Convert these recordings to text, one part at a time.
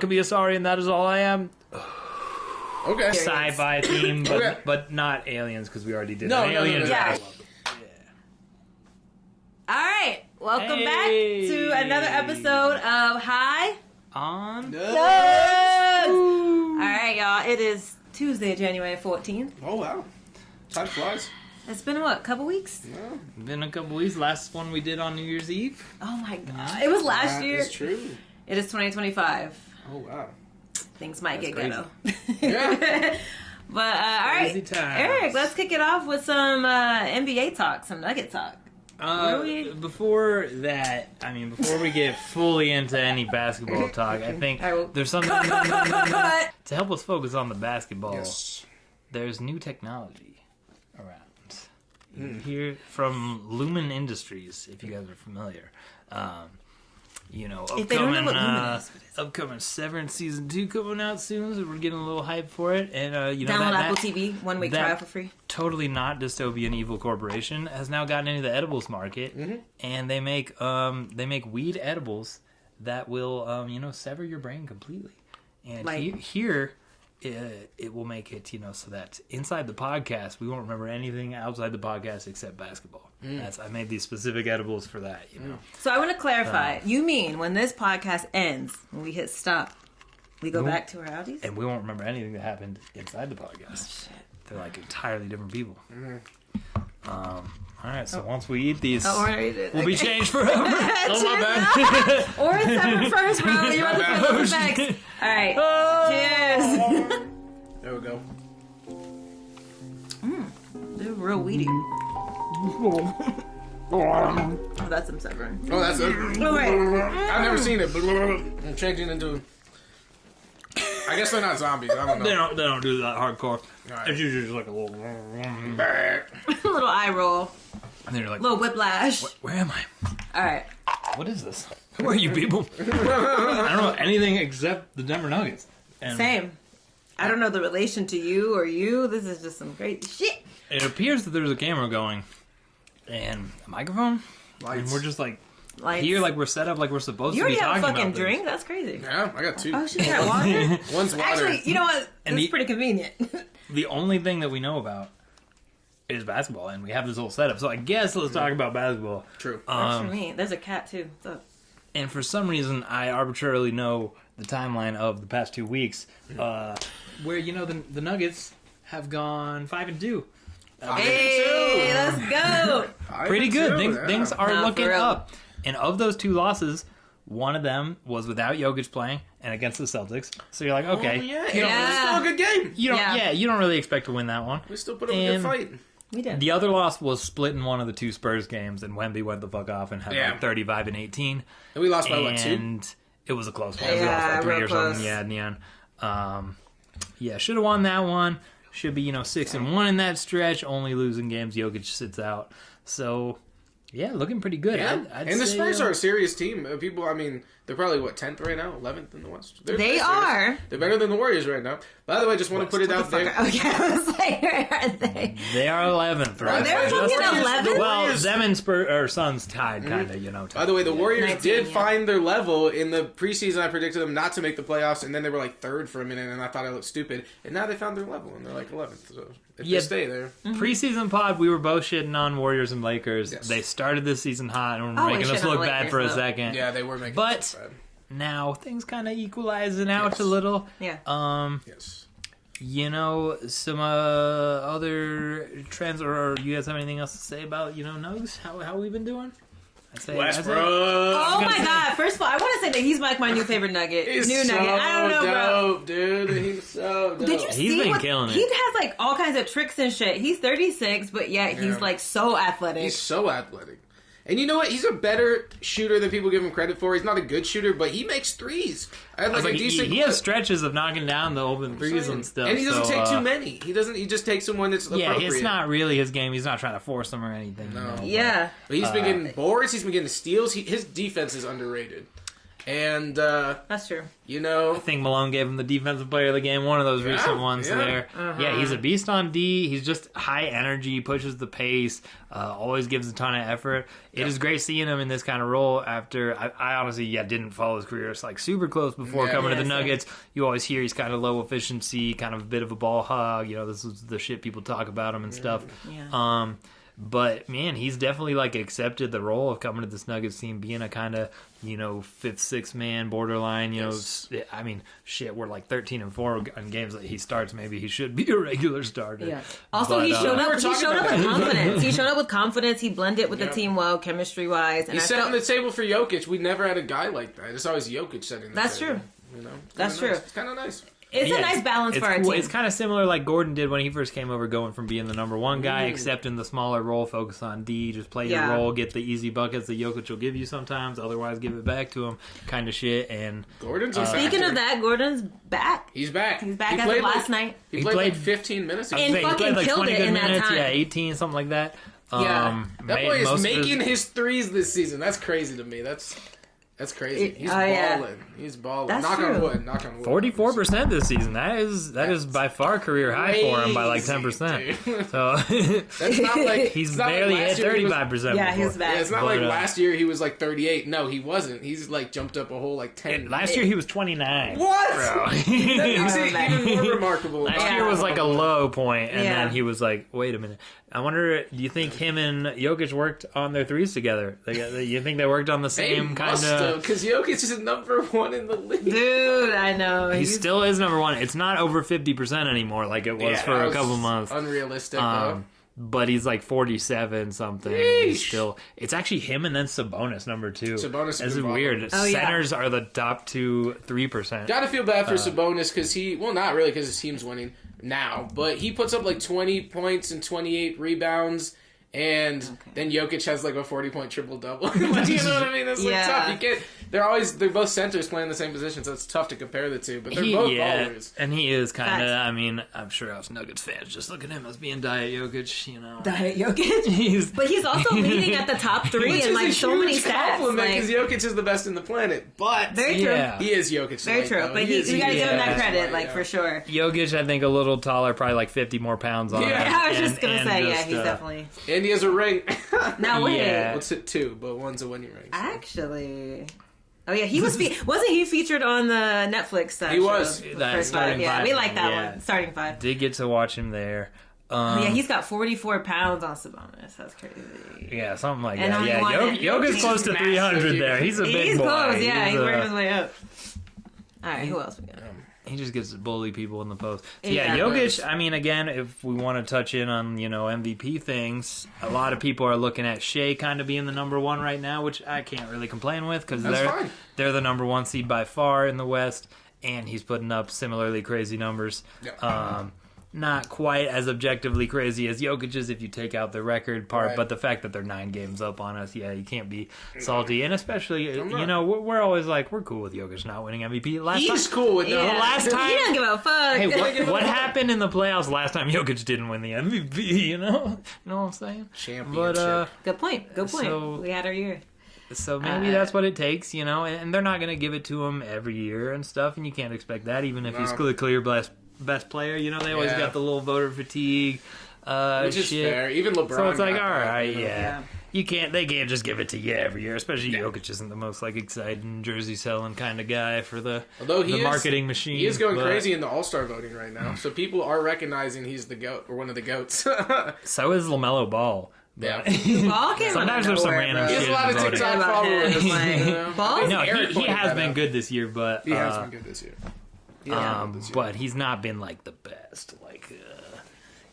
could be a sorry, and that is all I am. Okay. Sci-fi theme, but not aliens, because we already did aliens. Yeah. All right, welcome back to another episode of High on Nugs. All right, y'all. It is Tuesday, January 14th. Oh wow, time flies. It's been what, a couple weeks? Yeah. Been a couple weeks. Last one we did on New Year's Eve. Oh my god, it was last year. It's true. It is 2025. Oh wow. Things might get crazy. ghetto. Yeah. But all right, Crazy times. Eric, let's kick it off with some NBA talk, some Nugget talk. Before we get fully into any basketball talk, I think there's something to help us focus on the basketball. Yes. There's new technology around. You hear from Lumon Industries, if you guys are familiar. If they don't know what Lumon is, upcoming Severance Season 2 coming out soon, so we're getting a little hype for it. And download Apple TV, 1 week trial for free. Totally not dystopian evil corporation has now gotten into the edibles market, and they make weed edibles that will sever your brain completely. And here it will make it so that inside the podcast we won't remember anything outside the podcast except basketball. I made these specific edibles for that. So I want to clarify. You mean when this podcast ends, when we hit stop, we go back to our Audis? And we won't remember anything that happened inside the podcast. Oh, shit. They're like entirely different people. All right, so once we eat these, we'll be changed forever. Oh, my bad. Or it's severed first, bro. You're about to feel those effects. All right. Cheers. There we go. They're real weedy. Oh, that's some severing. Oh, that's it. Oh, wait. I've never seen it. I'm changing into. I guess they're not zombies. I don't know. They don't do that hardcore. Right. It's usually just like a little. A little eye roll. And then you're like, A little whiplash. where am I? All right. What is this? Who are you people? I don't know anything except the Denver Nuggets. And Same. I don't know the relation to you or you. This is just some great shit. it appears that there's a camera going and a microphone. Lights. And we're just like Lights. here, like we're set up like we're supposed You to be already have talking a fucking about drink? That's crazy. Yeah, I got 2. Oh, shit, you got water? One's water. Actually, you know what? And It's pretty convenient. The only thing that we know about is basketball, and we have this whole setup. So I guess let's talk about basketball. True. Works for me. There's a cat, too. What's up? And for some reason, I arbitrarily know the timeline of the past 2 weeks, where the Nuggets have gone 5-2. Hey, let's go. Pretty good. Things are Nah, looking for real. up. And of those 2 losses, one of them was without Jokic playing and against the Celtics. So you're like, okay, Yeah. Yeah. It's still a good game. you don't really expect to win that one. We still put up a good fight. We did. The other loss was split in one of the 2 Spurs games, and Wemby went the fuck off and had like 35 and 18. And we lost by what, 2? And it was a close one. Yeah, We lost by 3 real or close. something. Yeah, in the end. Should have won that one. Should be 6-1 in that stretch. Only losing games. Jokic sits out. So yeah, looking pretty good. Yeah. I'd And the say, Spurs are a serious team. People, I mean, they're probably, 10th right now? 11th in the West? They serious. are. They're better than the Warriors right now. By the way, just want to put it out there. Okay, I was like, where are they? They are 11th. Right? They're fucking 11? Well, them and Suns tied, kind of. By the way, the Warriors 19, did yeah. find their level in the preseason. I predicted them not to make the playoffs, and then they were like 3rd for a minute, and I thought I looked stupid. And now they found their level, and they're like 11th. So if they stay there, Preseason pod, we were both shitting on Warriors and Lakers. Yes. They started this season hot and were Always making us shit on look the bad Lakers, for a though. second. yeah, they were making But- us bad. Now things kind of equalizing out a little. Yeah. Yes. Some other trends, or you guys have anything else to say about Nugs? How we been doing? Westbrook. Oh my god! First of all, I want to say that he's like my new favorite Nugget. He's Nugget. I don't know, dope, dude. He's so dope. Did you He's see been what killing it. he has? Like all kinds of tricks and shit. He's 36, but yet he's like so athletic. He's so athletic. And you know what? He's a better shooter than people give him credit for. He's not a good shooter, but he makes threes. I had like a decent. He has stretches of knocking down the open threes and stuff. And he doesn't so, take too many. He doesn't. He just takes one that's appropriate. Yeah, it's not really his game. He's not trying to force them or anything. No. Yeah. But he's been getting boards. He's been getting steals. His defense is underrated. And that's true. I think Malone gave him the defensive player of the game, one of those recent ones there. Yeah, he's a beast on D. He's just high energy, pushes the pace, always gives a ton of effort. It is great seeing him in this kind of role after I honestly didn't follow his career. It's like super close before coming to the Nuggets. You always hear he's kind of low efficiency, kind of a bit of a ball hog. This is the shit people talk about him and stuff. Yeah. But man, he's definitely like accepted the role of coming to this Nuggets team, being a kind of fifth, sixth man borderline. I mean, shit, we're like 13-4 on games that he starts. Maybe he should be a regular starter. Yeah. Also, he showed up. He showed up with confidence. He showed up with confidence. He blended with the team well, chemistry wise. He's setting the table for Jokic. We never had a guy like that. It's always Jokic setting the That's table. True. That's true. It's kind of nice. It's a nice balance for our team. It's kind of similar like Gordon did when he first came over, going from being the number one guy, accepting the smaller role, focus on D, just play your role, get the easy buckets that Jokic will give you sometimes, otherwise give it back to him, kind of shit. And Gordon's a speaking of that, Gordon's back. He's back. He's back as of last night. He played like 15 minutes. And fucking like killed 20 it good in that minutes, time. 18, something like that. Yeah. That boy is making his threes this season. That's crazy to me. That's crazy. He's balling. Yeah. He's balling. That's Knock true. on wood. 44% this season. That is by far career high for him by like 10%. So that's not like he's barely hit 35%. Yeah, he's back. Yeah, it's not like last year he was like 38. No, he wasn't. He's like jumped up a whole like 10. Last year he was 29. What? Bro. That makes it even more remarkable. Last year was like a low point, and Yeah. then he was like, "Wait a minute." I wonder, do you think him and Jokic worked on their threes together? You think they worked on the same kind of? Because Jokic is number one in the league. Dude, I know. He still is number one. It's not over 50% anymore like it was for a couple months. Unrealistic, though. But he's like 47 something. He's still, it's actually him and then Sabonis number 2. Sabonis is weird. Oh, yeah. Centers are the top 2 3%. Gotta feel bad for Sabonis because not really because his team's winning now, but he puts up like 20 points and 28 rebounds. And then Jokic has like a 40-point triple-double. Like, you know what I mean? It's like tough. You can't. They're both centers playing the same position, so it's tough to compare the two. But they're both ballers. And he is kind of. I mean, I'm sure us Nuggets fans just look at him as being Diet Jokic. Diet Jokic. But he's also leading at the top 3 in like so many stats. Because Jokic is the best in the planet. But very true. He is Jokic. Very true. But you gotta give him that credit, for sure. Jokic, I think, a little taller, probably like 50 more pounds on him. Yeah, I was just gonna say, he's definitely. And he has a ring. Now wait. Well, it's 2, but one's a winning ring. So. Actually. Oh yeah, he was. Wasn't he featured on the Netflix? He was. That Starting 5. Yeah, we like that one. Starting 5. Did get to watch him there. Yeah, he's got 44 pounds on Sabonis. That's crazy. Yeah, something like And that. Yeah, Jokic's close to 300 there. He's a big boy. Close, yeah, he's working his way up. All right, who else we got? He just gets to bully people in the post. So Yeah, Jokic, I mean, again, if we want to touch in on, MVP things, a lot of people are looking at Shea kind of being the number 1 right now, which I can't really complain with because they're the number 1 seed by far in the West, and he's putting up similarly crazy numbers. Yep. Not quite as objectively crazy as Jokic's if you take out the record part, but the fact that they're 9 games up on us, you can't be salty. And especially, we're always like, we're cool with Jokic not winning MVP. He's cool with that. Last time, he don't give a fuck. Hey, what happened in the playoffs last time Jokic didn't win the MVP? You know what I'm saying? Championship. But, good point. So, we had our year. So maybe that's what it takes, and they're not going to give it to him every year and stuff, and you can't expect that even if he's the clear best player. They always got the little voter fatigue which is shit. Fair. Even LeBron. So it's like, all right, they can't just give it to you every year, especially Jokic isn't the most exciting jersey selling kind of guy for the marketing machine. He is going crazy in the All-Star voting right now, so people are recognizing he's the GOAT or one of the GOATs. So is LaMelo Ball. Yeah. Sometimes there's some random shit. He has a lot of TikTok followers. Ball? No, he has been good this year, but he has been good this year. But he's not been the best.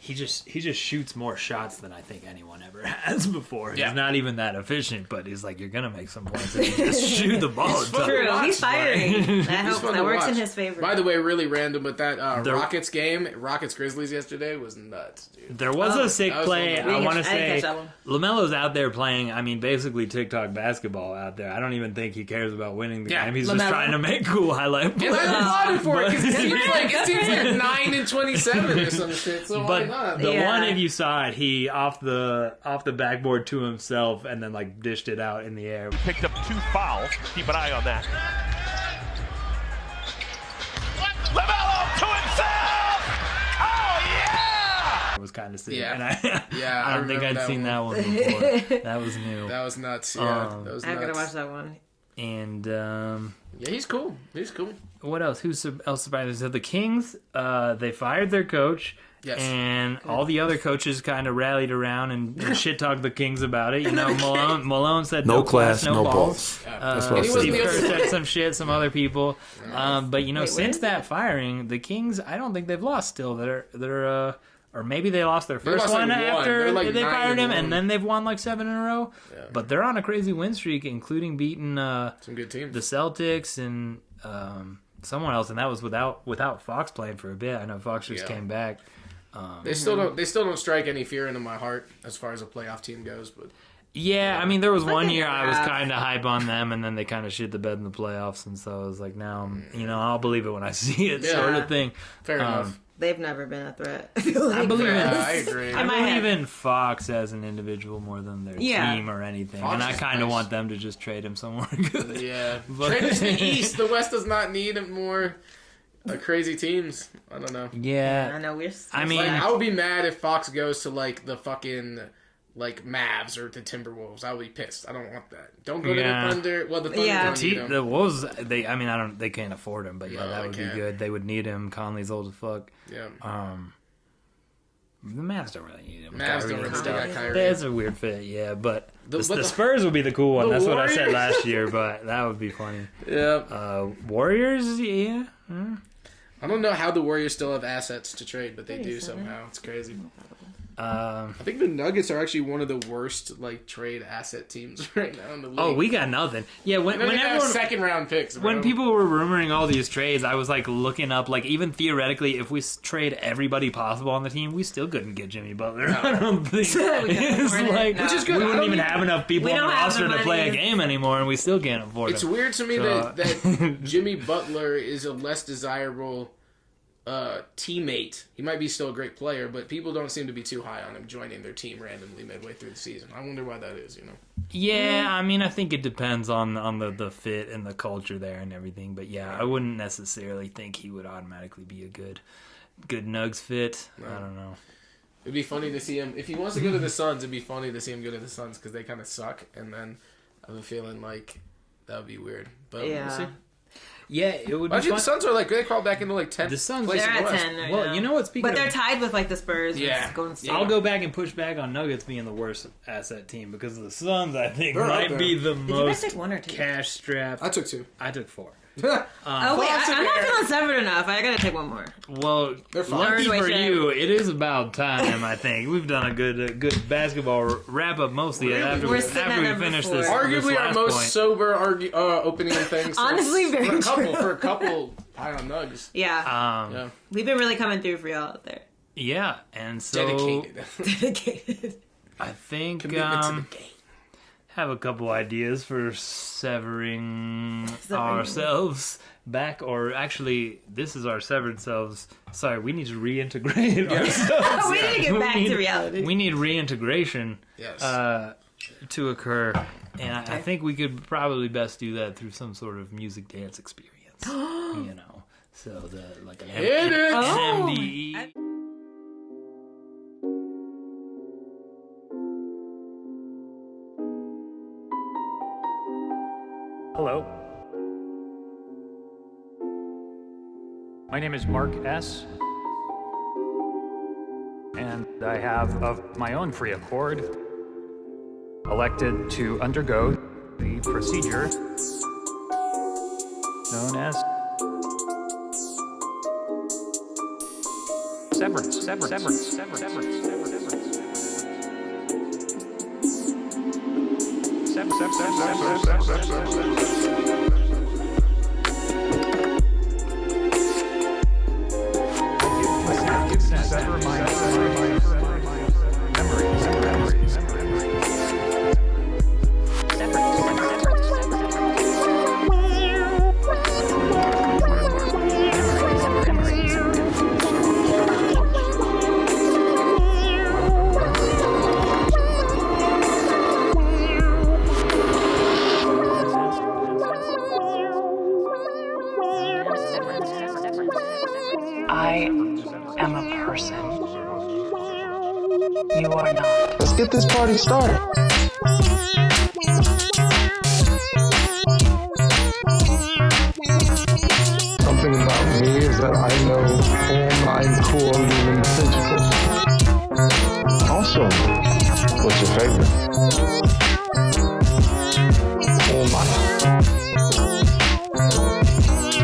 He just shoots more shots than I think anyone ever has before. He's not even that efficient, but he's you're gonna make some points if you just shoot the ball. True, he's firing. That works in his favor. By the way, really random, but that Rockets game, Rockets Grizzlies yesterday was nuts, dude. There was a sick play. I want to say LaMelo's out there playing. I mean, basically TikTok basketball out there. I don't even think he cares about winning the game. He's just trying to make cool highlight plays. And I applauded for it because it seems like 9 and 27 or some shit. So but one, if you saw it, he off the backboard to himself and then like dished it out in the air. He picked up 2 fouls. Keep an eye on that. LaMelo to himself. Oh yeah! It was kind of sick. Yeah. And I don't think I'd seen that one before. That was new. That was nuts. Yeah, that was nuts. I gotta watch that one. And yeah, he's cool. He's cool. What else? Who else surprised? So the Kings, they fired their coach. Yes. And all the other coaches kind of rallied around and shit talked the Kings about it. You know, Malone said no class, no balls. That's what Steve Kerr said some shit. Some other people. But you know, since that firing, the Kings, I don't think they've lost. Still, they're or maybe they lost their first one after like they fired him, 9-1. and then they've won like 7 in a row. Yeah. But they're on a crazy win streak, including beating some good teams, the Celtics and someone else, and that was without Fox playing for a bit. I know Fox just came back. They still don't strike any fear into my heart as far as a playoff team goes. But yeah, I mean, there was one year I was kind of hype on them, and then they kind of shit the bed in the playoffs, and so I was like, now, I'll believe it when I see it, sort of thing. Fair enough. They've never been a threat. I feel like I believe I agree. I believe in Fox as an individual more than their team or anything, Fox and I kind of nice. want them to just trade him somewhere good. Yeah, trade us to the East. The West does not need more crazy teams. I don't know. Yeah, I know I mean, I would be mad if Fox goes to like the fucking like Mavs or the Timberwolves. I would be pissed. I don't want that. Don't go to the Thunder. Well, the Thunder don't need him. The Wolves, they can't afford him, but yeah, No, that would be good. They would need him. Conley's old as fuck. Yeah. The Mavs don't really need him. Mavs don't really. They got Kyrie. That's a weird fit, yeah. But the Spurs would be the cool one. That's what I said last year, but that would be funny. Yeah. Warriors, yeah. I don't know how the Warriors still have assets to trade, but they do somehow. It's crazy. I think the Nuggets are actually one of the worst like trade asset teams right now in the league. Oh, we got nothing. Yeah, when everyone second round picks. Bro. When people were rumoring all these trades, I was like looking up, like even theoretically, if we trade everybody possible on the team, we still couldn't get Jimmy Butler. No. I don't think it's like which is good. We wouldn't even have enough people on the roster to play a game anymore, and we still can't afford it. It's weird to me that Jimmy Butler is a less desirable teammate. He might be still a great player, but people don't seem to be too high on him joining their team randomly midway through the season. I wonder why that is, Yeah, I mean, I think it depends on the fit and the culture there and everything. But yeah, I wouldn't necessarily think he would automatically be a good Nugs fit. No. I don't know. It'd be funny to see him if he wants to go to the Suns. It'd be funny to see him go to the Suns because they kind of suck, and then I have a feeling like that would be weird. But we'll see. Yeah, it would be fun. The Suns are like, they crawl back into like 10th. The Suns, they're at 10 right well, now. you know what? But they're tied with like the Spurs. Yeah. I'll go back and push back on Nuggets being the worst asset team because the Suns, I think, might be the most cash strapped. I took 2. I took 4. I'm not feeling severed enough. I gotta take one more. Well, lucky for you, it is about time. I think we've done a good basketball wrap up mostly after we finish this. Arguably our most sober opening things. Honestly, very true. For a couple high on Nugs. Yeah. We've been really coming through for y'all out there. Yeah, and so dedicated. I think commitment to the game. Have a couple ideas for severing ourselves back, or actually, this is our severed selves. Sorry, we need to reintegrate ourselves. We need to get back to reality. We need reintegration to occur, and I think we could probably best do that through some sort of music dance experience. So like an MDE. Hello. My name is Mark S. And I have, of my own free accord, elected to undergo the procedure known as severance. Sever my memories. or not. Let's get this party started. Something about me is that I know all 9 core human principles. Also, what's your favorite? All mine.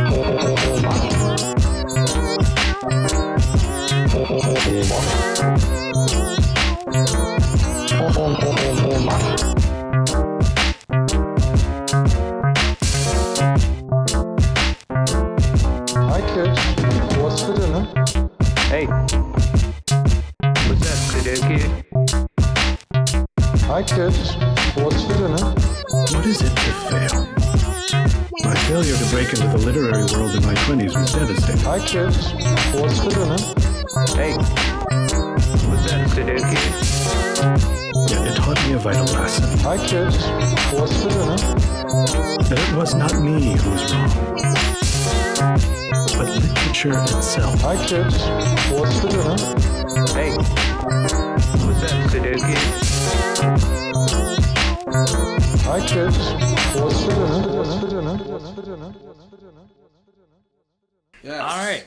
All mine. All mine. Hi kids, what's for dinner? Hey. What's that, Sudoku? Hi kids, what's for dinner? What is it to fail? My failure to break into the literary world in my 20s was devastating. Hi kids, what's for dinner? Hey. What's that, Sudoku? Yet it taught me a vital lesson. Hi kids, what's for dinner? That it was not me who was wrong, but literature itself. Hi kids, what's for dinner? Hey. What's that, Sudoku? Hi kids, what's for dinner? What's for dinner? What's for dinner? Yes. All right,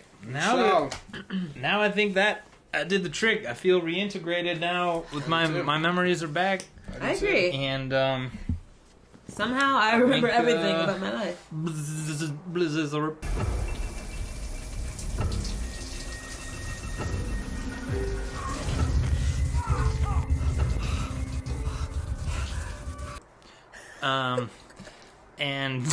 now I think that I did the trick. I feel reintegrated now. With my memories are back, I agree. and Somehow I remember think, everything about my life. And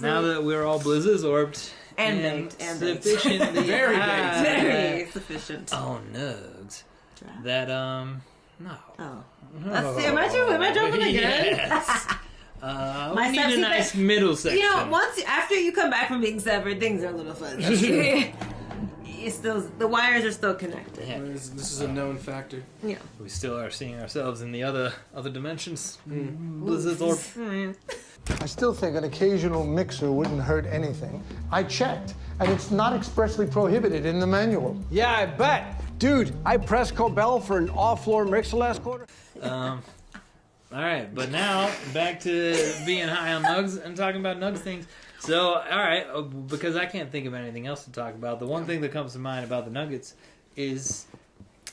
now that we're all blizzard-orbed And baked, and baked. sufficiently Very high- Very sufficient. Oh, Nugs. That no. Oh. Let's see. Am I jumping again? Yes. My We need a sexy nice fa- middle section. You know, after you come back from being severed, things are a little fuzzy. It's still, the wires are still connected. Yeah. This is a known factor. Yeah. We still are seeing ourselves in the other dimensions. Blizzard's orb. I still think an occasional mixer wouldn't hurt anything. I checked, and it's not expressly prohibited in the manual. Yeah, I bet. Dude, I pressed Cobell for an off-floor mixer last quarter. All right, but now back to being high on Nugs and talking about Nugs things. So, all right, because I can't think of anything else to talk about. The one thing that comes to mind about the Nuggets is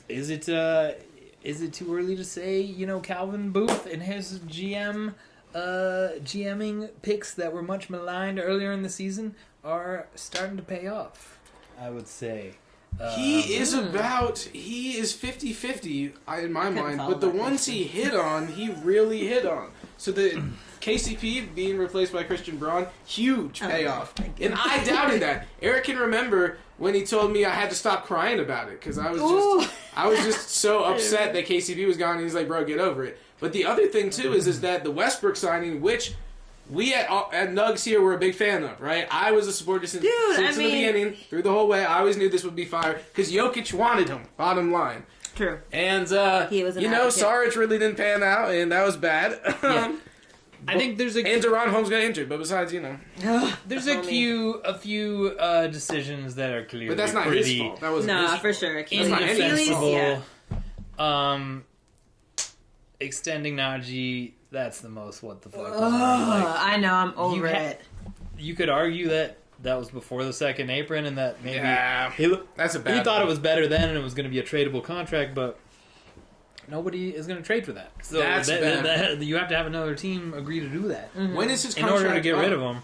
it too early to say? You know, Calvin Booth and his GMing picks that were much maligned earlier in the season are starting to pay off, I would say. He is 50-50 in my mind, but the ones he hit on, he really hit on. So the KCP being replaced by Christian Braun, huge payoff. And I doubted that. Eric can remember when he told me I had to stop crying about it because I was just so upset that KCP was gone. And he's like, bro, get over it. But the other thing too is that the Westbrook signing, which we at Nugs here were a big fan of, right? I was a supporter since the beginning, through the whole way. I always knew this would be fire because Jokic wanted him. Bottom line. True. And he was Saric really didn't pan out, and that was bad. Yeah. I think there's and Deron Holmes got injured, but besides, there's a few decisions that are clearly but that's not his fault. That was for sure. Indefensible. Extending Najee, that's the most what the fuck. I know, I'm over it. You could argue that was before the second apron, and that maybe that's a bad. He thought it was better then, and it was going to be a tradable contract, but nobody is going to trade for that. So that's bad. You have to have another team agree to do that. Mm-hmm. When is his in contract order to get up? rid of him?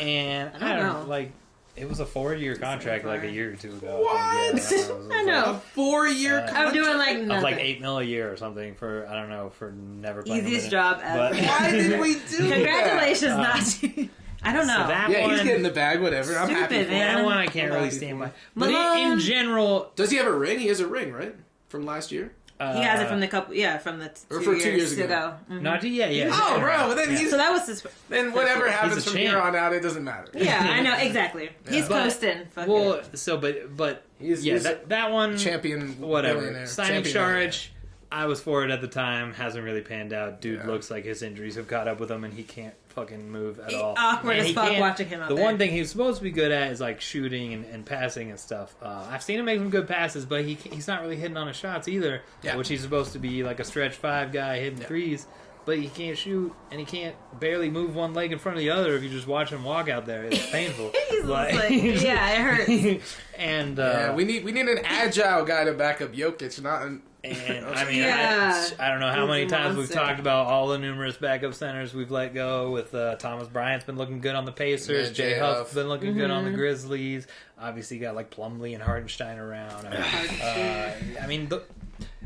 And I don't know, like. It was a 4-year contract like a year or two ago. What? I know. A 4-year contract? I'm doing like nothing. Of like $8 million a year or something for, I don't know, for never playing. Easiest job ever. Why did we do Congratulations, Najee. I don't know. So that one, he's getting the bag, whatever. I'm happy for man. That one I can't really stand by. But in general... Does he have a ring? He has a ring, right? From last year? He has it from the couple, from the 2 years ago. Mm-hmm. Najee, yeah. Oh, bro, then he's... So that was his... Then whatever happens from here on out, it doesn't matter. Yeah, I know, exactly. He's coasting. Well, so, but he's that one... Champion whatever. Signing Saric I was for it at the time. Hasn't really panned out. Dude looks like his injuries have caught up with him, and he can't fucking move at all. Awkward as fuck watching him out there. there. The one thing he's supposed to be good at is like shooting and passing and stuff. I've seen him make some good passes, but he's not really hitting on his shots either. Yeah. Which he's supposed to be like a stretch 5 guy hitting threes. But he can't shoot, and he can't barely move one leg in front of the other. If you just watch him walk out there, it's painful. Yeah, it hurts. And we need an agile guy to back up Jokic, not an. And I mean, I don't know how many times we've talked about all the numerous backup centers we've let go. With Thomas Bryant's been looking good on the Pacers. Jay Huff's been looking good on the Grizzlies. Obviously, got like Plumlee and Hardenstein around. I mean,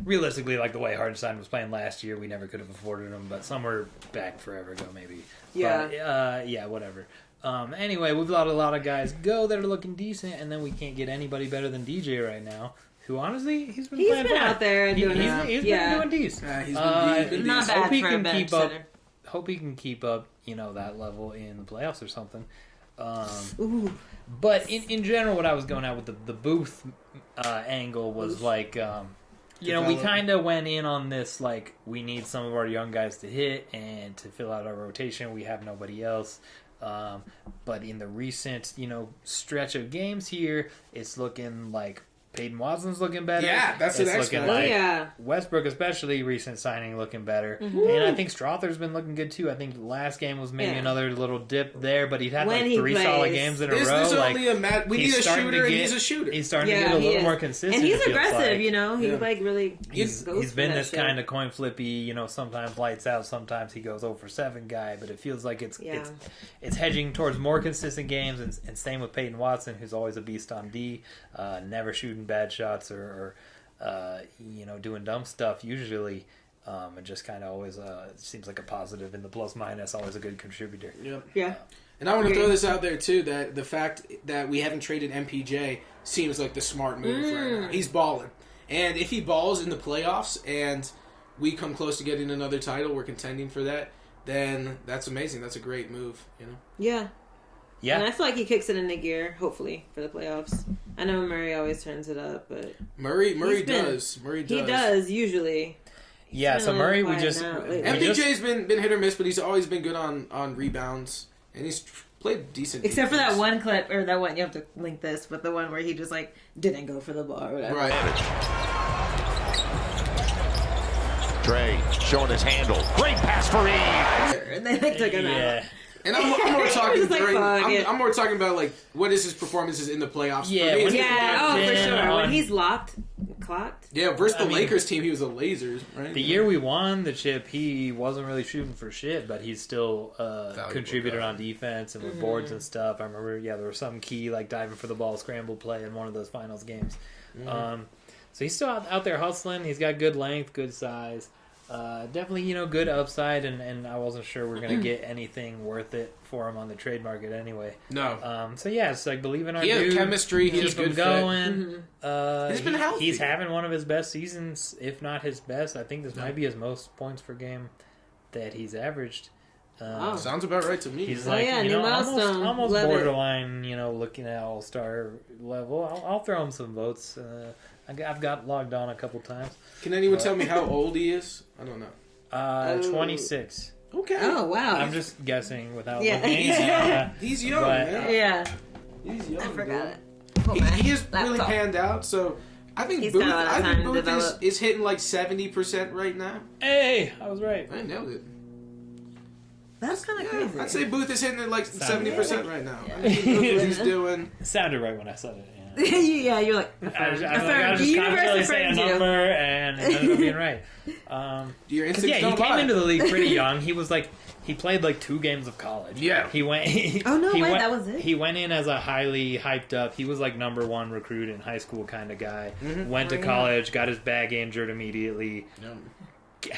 realistically, like the way Hardenstein was playing last year, we never could have afforded him. But some were back forever ago, maybe. Yeah. But, whatever. Anyway, we've let a lot of guys go that are looking decent, and then we can't get anybody better than DJ right now. Who honestly, he's been out there and doing he's been doing decent. He's been not bad for a bench center. Hope he can keep up, that level in the playoffs or something. But in general, what I was going at with the Booth angle was like, we kind of went in on this like we need some of our young guys to hit and to fill out our rotation. We have nobody else. But in the recent, stretch of games here, it's looking like Peyton Watson's looking better. Yeah, that's the next looking like Westbrook, especially recent signing, looking better. Mm-hmm. And I think Strother's been looking good too. I think last game was maybe another little dip there, but he'd had like 3 solid games in a row. There's only we need a shooter, and he's a shooter. He's starting to get a little more consistent. And he's aggressive, He like really He's been this kind of coin flippy, sometimes lights out, sometimes he goes 0-for-7 guy, but it feels like it's hedging towards more consistent games, and same with Peyton Watson, who's always a beast on D, never shooting bad shots or doing dumb stuff usually, and just kind of always seems like a positive in the plus minus, always a good contributor. And I want to throw this out there too, that the fact that we haven't traded MPJ seems like the smart move right now. He's balling, and if he balls in the playoffs and we come close to getting another title, we're contending for that, then that's amazing. That's a great move, Yeah, and I feel like he kicks it into gear, hopefully, for the playoffs. I know Murray always turns it up, but Murray does. He does usually. Yeah, so Murray, MPJ's been hit or miss, but he's always been good on rebounds, and he's played decent. Except for that one clip, or that one, you have to link this, but the one where he just like didn't go for the ball or whatever. Right. Trey showing his handle. Great pass for Eve. And they took him out. And I'm more talking I'm more talking about like what is his performances in the playoffs. For sure. When he's clocked. Yeah, versus the Lakers team, he was a lasers. Right? The year we won the chip, he wasn't really shooting for shit, but he's still contributed on defense and with boards and stuff. I remember, there was some key like diving for the ball, scramble play in one of those finals games. So he's still out there hustling. He's got good length, good size. Definitely, good upside, and I wasn't sure we are going to get anything worth it for him on the trade market anyway. No. So yeah, it's like believe in our dude. He has chemistry. He has good going. He's been healthy. He's having one of his best seasons, if not his best. I think this might be his most points per game that he's averaged. Sounds about right to me. He's almost borderline. Looking at all-star level. I'll throw him some votes. I've got logged on a couple times. Can anyone tell me how old he is? I don't know. 26. Okay. Oh, wow. I'm just guessing without looking. He's young, man. Yeah. He's young. I forgot it. He is really panned out, so I think Booth is hitting like 70% right now. Hey, I was right. I nailed it. That's kind of crazy. I'd say Booth is hitting at like 70% right now. I mean, he knows what he's doing. It sounded right when I said it. Yeah, you're like, I was just confidently saying a number, and it ended up being right. Your instincts don't he came lie. into the league pretty young. He was like, he played like 2 games of college. Yeah. He went. That was it? He went in as a highly hyped up. He was like number 1 recruit in high school kind of guy. Mm-hmm. Went to college, got his back injured immediately.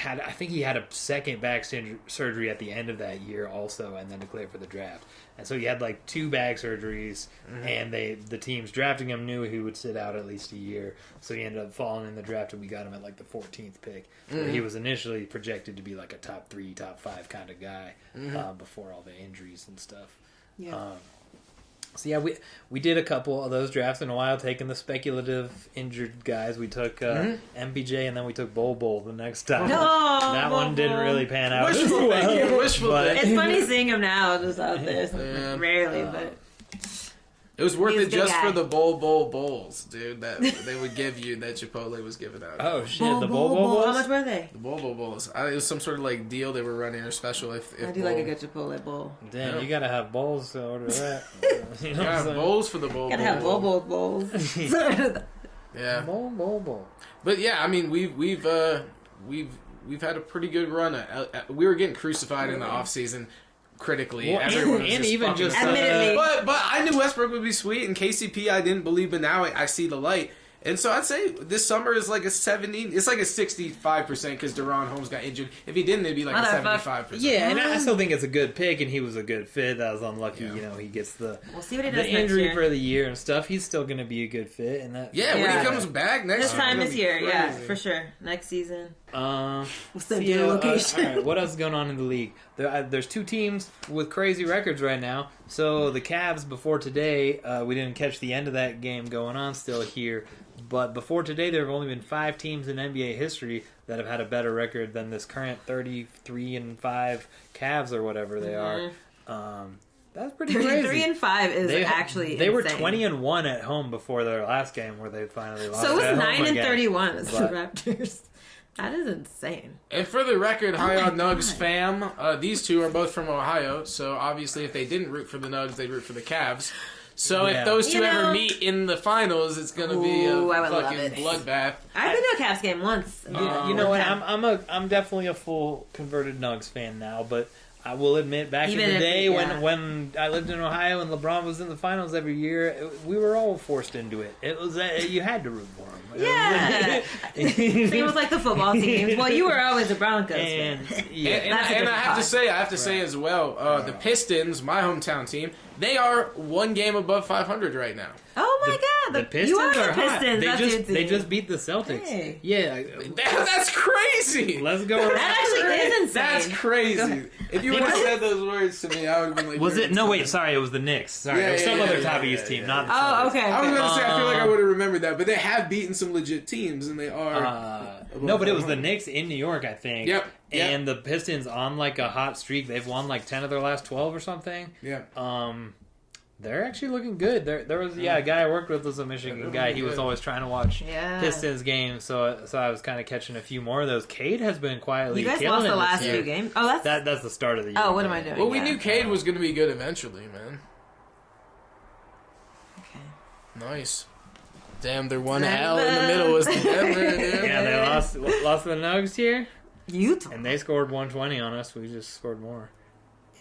I think he had a second back surgery at the end of that year also, and then declared for the draft. And so he had like 2 back surgeries, and the teams drafting him knew he would sit out at least a year. So he ended up falling in the draft, and we got him at like the 14th pick. Where he was initially projected to be like a top 3, top 5 kind of guy before all the injuries and stuff. Yeah. So yeah, we did a couple of those drafts in a while, taking the speculative injured guys. We took MPJ and then we took Bol the next time. That one didn't really pan out. Wishful thinking. It's funny seeing him now just out there. Rarely, but it was worth it just for the bowls, dude. That they would give you that Chipotle was giving out. Oh shit, the bowl bowls. How much were they? The bowl bowls. It was some sort of like deal they were running or special. If I do like a good Chipotle bowl. Damn, you gotta have bowls to order that. You know, have bowls for the bowl. Gotta have bowls. Yeah, bowl. But yeah, I mean, we've had a pretty good run. We were getting crucified in the off season. Critically, everyone was even just admittedly. But I knew Westbrook would be sweet, and KCP I didn't believe, but now I see the light. And so I'd say this summer is like a 70. It's like a 65% because De'Ron Holmes got injured. If he didn't, it'd be like a 75%. Yeah, and I still think it's a good pick, and he was a good fit. That was unlucky, he gets the we'll see what he does next injury year. for the year and stuff. He's still going to be a good fit, and that when he comes back next this time this year, crazy. for sure. Next season. What's the location? All right, what else is going on in the league? There's two teams with crazy records right now. So the Cavs before today, we didn't catch the end of that game going on still here. But before today, there have only been 5 teams in NBA history that have had a better record than this current 33-5 Cavs or whatever they are. That's pretty crazy. 3-5 is actually they insane. were 20-1 at home before their last game where they finally lost. So it was 9-31 as the But- Raptors. That is insane. And for the record, Hi on Nugs fam, these two are both from Ohio, so obviously if they didn't root for the Nugs, they'd root for the Cavs. So if those two ever meet in the finals, it's going to be a fucking bloodbath. I've been to a Cavs game once. You know what? I'm definitely a full converted Nugs fan now, but I will admit, back in the day when I lived in Ohio and LeBron was in the finals every year, we were all forced into it. It was you had to root for him. Yeah, it was like the football teams. Well, you were always a Broncos fan. And I have to say as well, the Pistons, my hometown team, they are one game above 500 right now. Oh my God! The Pistons you are are the hot. Pistons. They just beat the Celtics. Hey. Yeah, that's crazy. Let's go. That actually is insane. That's crazy. If you would have said those words to me, I would have been like, was it? No, wait. Sorry, it was the Knicks. Sorry, it was some other top East team, not the Celtics. Oh, okay. I was going to say, I feel like I would have remembered that, but they have beaten some legit teams, and they are. No, but it was the Knicks in New York, I think. Yep. And the Pistons on like a hot streak. They've won like 10 of their last 12 or something. Yeah. They're actually looking good. There was a guy I worked with was a Michigan guy. He was always trying to watch Pistons games, so I was kind of catching a few more of those. Cade has been quietly. You guys killing lost the it last this year. few games. Oh, that's the start of the year. Oh, what am I doing? Well, we knew Cade was going to be good eventually, man. Okay. Nice. Damn, their one L in the middle was the Denver. Yeah, they lost the Nugs here. Utah. And they scored 120 on us. We just scored more.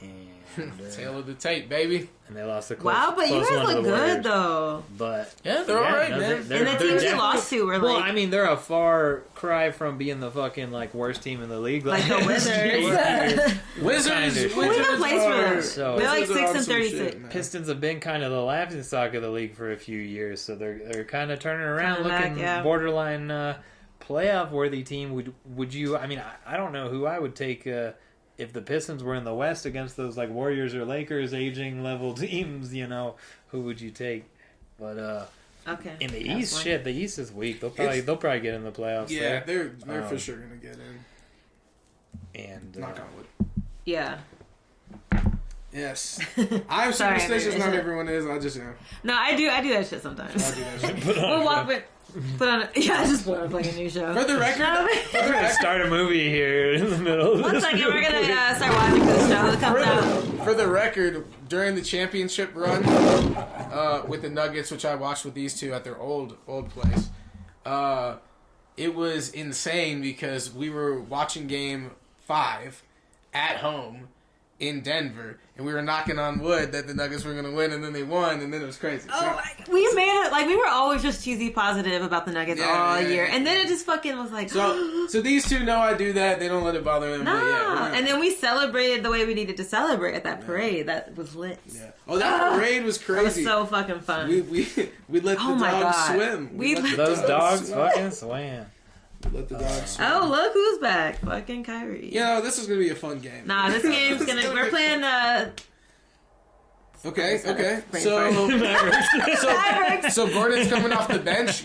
And, tail of the tape, baby. And they lost the close. Wow, but you guys look good though. But yeah, they're all right, man. And the teams you lost to were like. Well, I mean, they're a far cry from being the fucking like worst team in the league. Like the Wizards. Wizards. We have a place for them. So, they're like 6-36. Pistons have been kind of the laughing stock of the league for a few years, so they're kind of turning around, looking borderline playoff worthy team. Would you? I mean, I don't know who I would take. If the Pistons were in the West against those like Warriors or Lakers aging level teams, who would you take? But okay, in the East, the East is weak. They'll probably get in the playoffs. Yeah, they're for sure gonna get in. And knock on wood. Yeah. Yes, I'm superstitious. Not everyone is. I just am. No, I do that shit sometimes. I do that shit. We'll walk with. Put on I just put on like a new show. For the record, we're gonna start a movie here in the middle. One second, we're gonna start watching this show that comes out. For the record, during the championship run with the Nuggets, which I watched with these two at their old place, it was insane because we were watching Game 5 at home in Denver, and we were knocking on wood that the Nuggets were going to win, and then they won, and then it was crazy. We made it, like, we were always just cheesy positive about the Nuggets all year, and then it just fucking was like... So these two know I do that, they don't let it bother them. No, and then we celebrated the way we needed to celebrate at that parade. That was lit. Yeah. Oh, that parade was crazy. It was so fucking fun. We let the dogs swim. Those dogs fucking swam. Let the dogs swim. Oh, look who's back. Fucking Kyrie. This is going to be a fun game. Nah, this game's going to... We're playing Okay. Brain So Gordon's coming off the bench.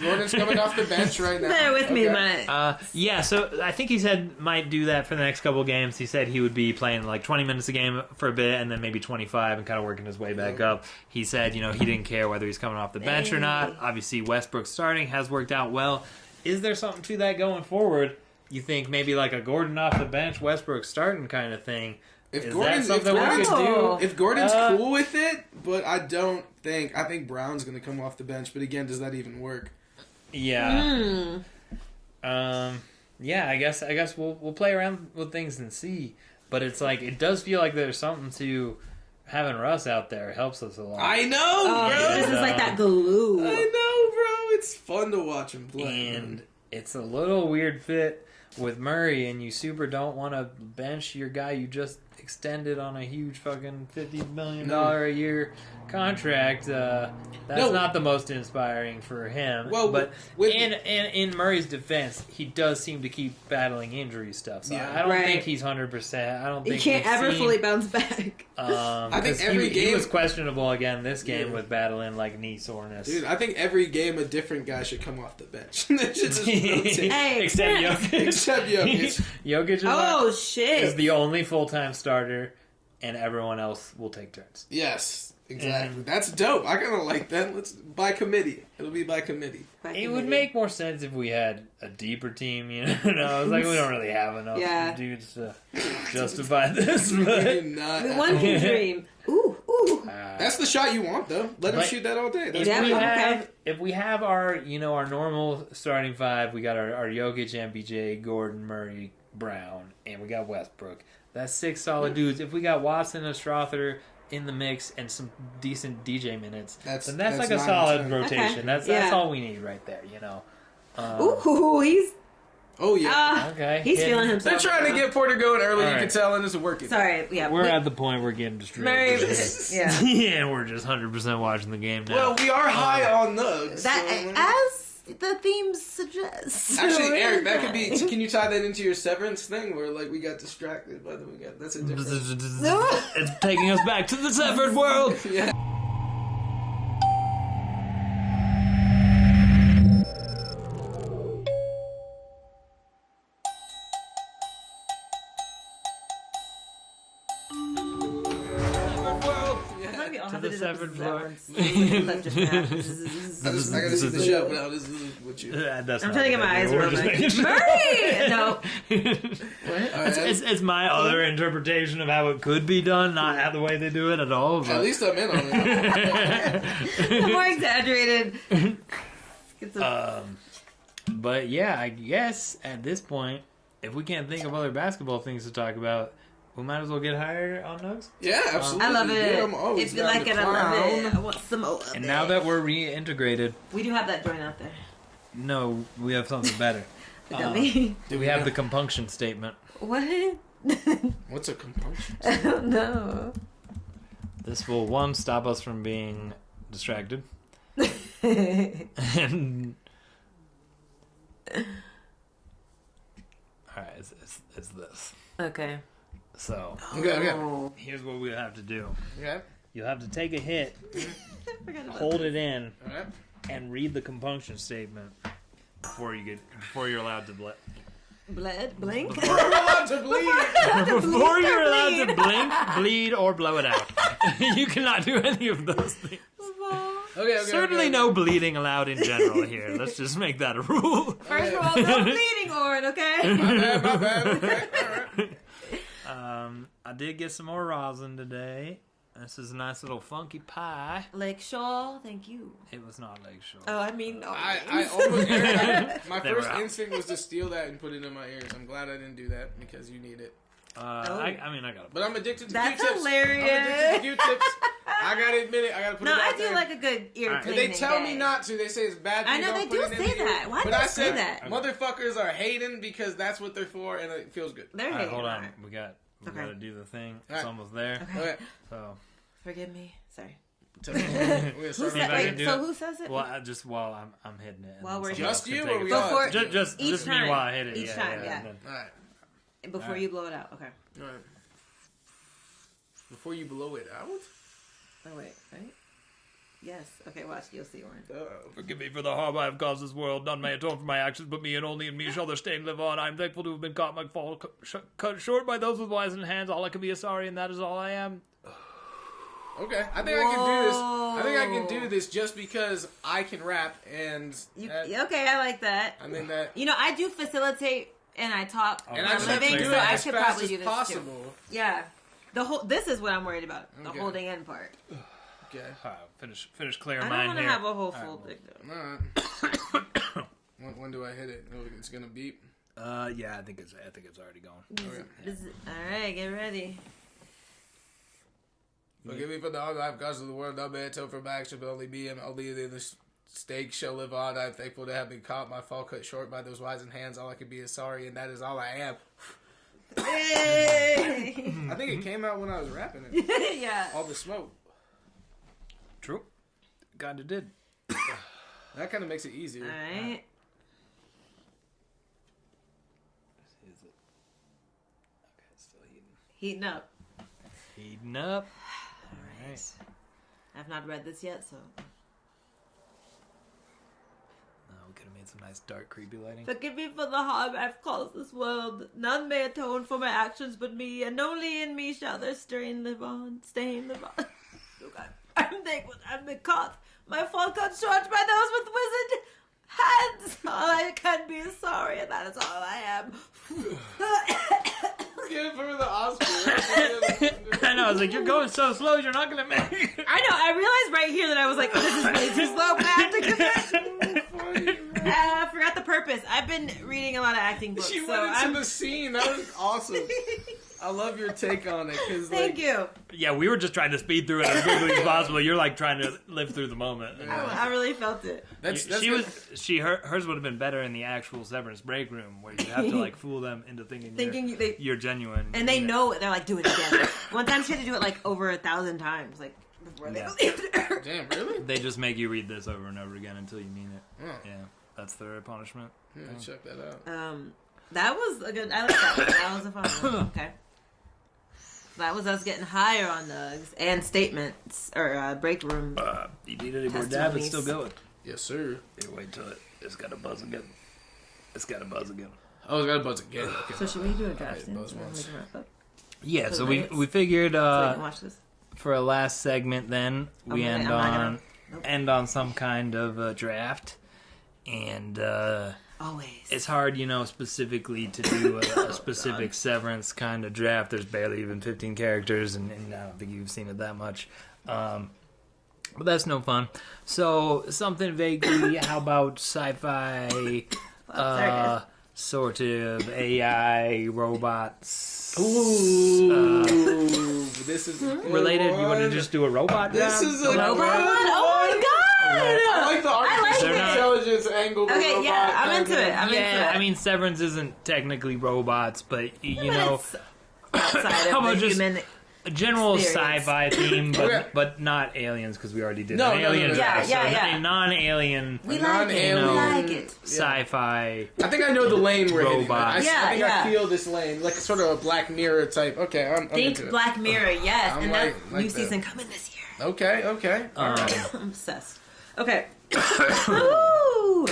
Right now. Bear with me, Okay. man. Yeah, so I think he said might do that for the next couple of games. He said he would be playing like 20 minutes a game for a bit and then maybe 25 and kind of working his way back up. He said, he didn't care whether he's coming off the bench or not. Obviously, Westbrook starting has worked out well. Is there something to that going forward? You think maybe like a Gordon off the bench, Westbrook starting kind of thing? If Gordon's cool with it, but I think Brown's going to come off the bench. But again, does that even work? Yeah. Yeah, I guess we'll play around with things and see. But it's like it does feel like there's something to having Russ out there helps us a lot. I know, bro. This is like that glue. I know, bro. It's fun to watch him play. And it's a little weird fit with Murray, and you super don't want to bench your guy you just extended on a huge fucking $50 million a year contract. That's not the most inspiring for him. Well, but in Murray's defense, he does seem to keep battling injury stuff. So I don't think he's 100%. I don't think he can't ever fully bounce back. I think every game he was questionable again this game with battling like knee soreness. Dude, I think every game a different guy should come off the bench. They should just rotate. Except Jokic. Jokic is the only full-time starter, and everyone else will take turns. Yes, exactly. That's dope. I kind of like that. Let's by committee. It'll be by committee. It would make more sense if we had a deeper team. It's like we don't really have enough dudes to justify this. But one can dream. Ooh. That's the shot you want, though. Let him shoot that all day. If we have our normal starting five, we got our Jokic, MPJ, Gordon, Murray, Brown, and we got Westbrook. That's 6 solid dudes. If we got Watson and Strother in the mix and some decent DJ minutes, then that's like a solid rotation. Okay. That's all we need right there, he's... Oh, yeah. Okay. He's feeling himself. They're trying to get Porter going early, you can tell, and it's working. Sorry, yeah. We're at the point we're getting distracted. Yeah, we're just 100% watching the game now. Well, we are high on Nugs. As the theme suggests. Actually, Eric, that could be... Can you tie that into your Severance thing where, we got distracted by the... That's a different... It's taking us back to the severed world! Yeah. To the severed world. I gotta see the show, but this is what you... I'm trying to get my eyes around Murray! No. It's my other interpretation of how it could be done, not the way they do it at all. But... At least I'm in on it. The more exaggerated. But yeah, I guess at this point, if we can't think of other basketball things to talk about, we might as well get higher on Nugs. Yeah, absolutely. I love it. Yeah, if you like it, I love it. I want some more. And now that we're reintegrated, we do have that joint out there. No, we have something better. We have the compunction statement. What? What's a compunction? I don't know. This will, 1, stop us from being distracted. And alright, it's this. Okay. So, here's what we have to do. Okay. You'll have to take a hit, hold it in, and read the compunction statement before you're allowed to blink. Blink? Before you're allowed to bleed. Before you're allowed to blink, bleed, or blow it out. You cannot do any of those things. Okay, Certainly no bleeding allowed in general here. Let's just make that a rule. First of all, no bleeding, Oren, okay? My bad. Okay, alright. I did get some more rosin today. This is a nice little funky pie. Lakeshore, thank you. It was not Lakeshore. Oh, I mean, no. I almost... my first instinct was to steal that and put it in my ears. I'm glad I didn't do that because you need it. I got it. But I'm addicted to That's Q-tips. hilarious. I'm addicted to Q-tips. I gotta admit it. I gotta put it out I do there. like a good ear cleaning. They tell me not to. They say it's bad. I know they do say that. Why do they say that? Motherfuckers are hating because that's what they're for, and it feels good. They're hating. Hold on. We gotta do the thing. It's almost there. Okay. So. Forgive me. Sorry. So who says it? Well, just while I'm hitting it. While we're just you, or we all? Just me while I hit it. Each time, yeah. All right. Before you blow it out, okay. All right. Before you blow it out? Oh, wait, right? Yes. Okay, watch. You'll see, Warren. Forgive me for the harm I have caused this world. None may atone for my actions, but me and only in me shall their stain live on. I am thankful to have been caught my fall cut short by those with wizened hands. All I can be is sorry, and that is all I am. Okay, I think I can do this. I think I can do this just because I can rap, and okay, I like that. I mean that. You know, I do facilitate and I talk and for I a living, do so it I as should fast probably as do this possible. too. Yeah, this is what I'm worried about. The Okay. holding in part. Okay, finish clearing I mine don't want here. to have a whole full dick though. when do I hit it? Oh, it's gonna beep. Yeah, I think it's already gone. Okay. All right, get ready. Forgive me for the harm I've caused to the world. No man atone for my action, but only me and only in the stake shall live on. I'm thankful to have been caught. My fall cut short by those wizened hands. All I can be is sorry, and that is all I am. Hey! I think it came out when I was rapping it. Yeah. All the smoke. True. God, it did. That kind of makes it easier. All right. Is it? Okay, it's still Heating up. heating up. All right. I've not read this yet, so. We could have made some nice dark, creepy lighting. Forgive me for the harm I've caused this world. None may atone for my actions but me, and only in me shall their stain live on. Oh God. I'm thankful I've been caught. My fall cut short by those with wizened hands. All I can be is sorry, and that is all I am. Give it for the Oscar. I know, I was like, you're going so slow, you're not going to make it. I know, I realized right here that I was like, oh, this is way too slow, but I have to get back. I forgot the purpose. I've been reading a lot of acting books. She so went into the scene. That was awesome. I love your take on it. Thank you. Yeah, we were just trying to speed through it as quickly as possible. You're like trying to live through the moment. I really felt it. Hers would have been better in the actual Severance break room where you have to like fool them into thinking you're genuine. And they know it. They're like, do it again. One time she had to do it like over 1,000 times, like before they believed her. Damn, really? They just make you read this over and over again until you mean it. Oh. Yeah, that's their punishment. Yeah, check that out. That was a good. I like that one. That was a fun one. Okay. That was us getting higher on Nugs and statements or break room. You need any more dab? It's still going. Yes, sir. Here, wait till it's got to buzz again. It's got to buzz again. Oh, it's got to buzz again. Okay. So should we do a draft? Buzz once. Yeah. So we figured so we can watch this. For a last segment, then we end on some kind of draft, and always it's hard, specifically to do a specific Severance kind of draft. There's barely even 15 characters, and I don't think you've seen it that much. But that's no fun. So something vaguely, how about sci-fi, sort of AI robots? Ooh, this is related. You want to just do a robot? This is a robot one. Oh my god! I like the artificial intelligence angle. Okay, yeah, I'm into it. I mean, Severance isn't technically robots, but you know, outside how of about the just human a general experience. Sci-fi theme, but not aliens because we already did No, an alien. no. Yeah. A non-alien. We like it. We like it. Sci-fi. I think I know the lane we're hitting. Robot. I think I feel this lane, like sort of a Black Mirror type. Okay, I'm Think into Black Mirror, yes, I'm and like that new that. season coming this year. Okay. All right. I'm obsessed. Okay. Woo!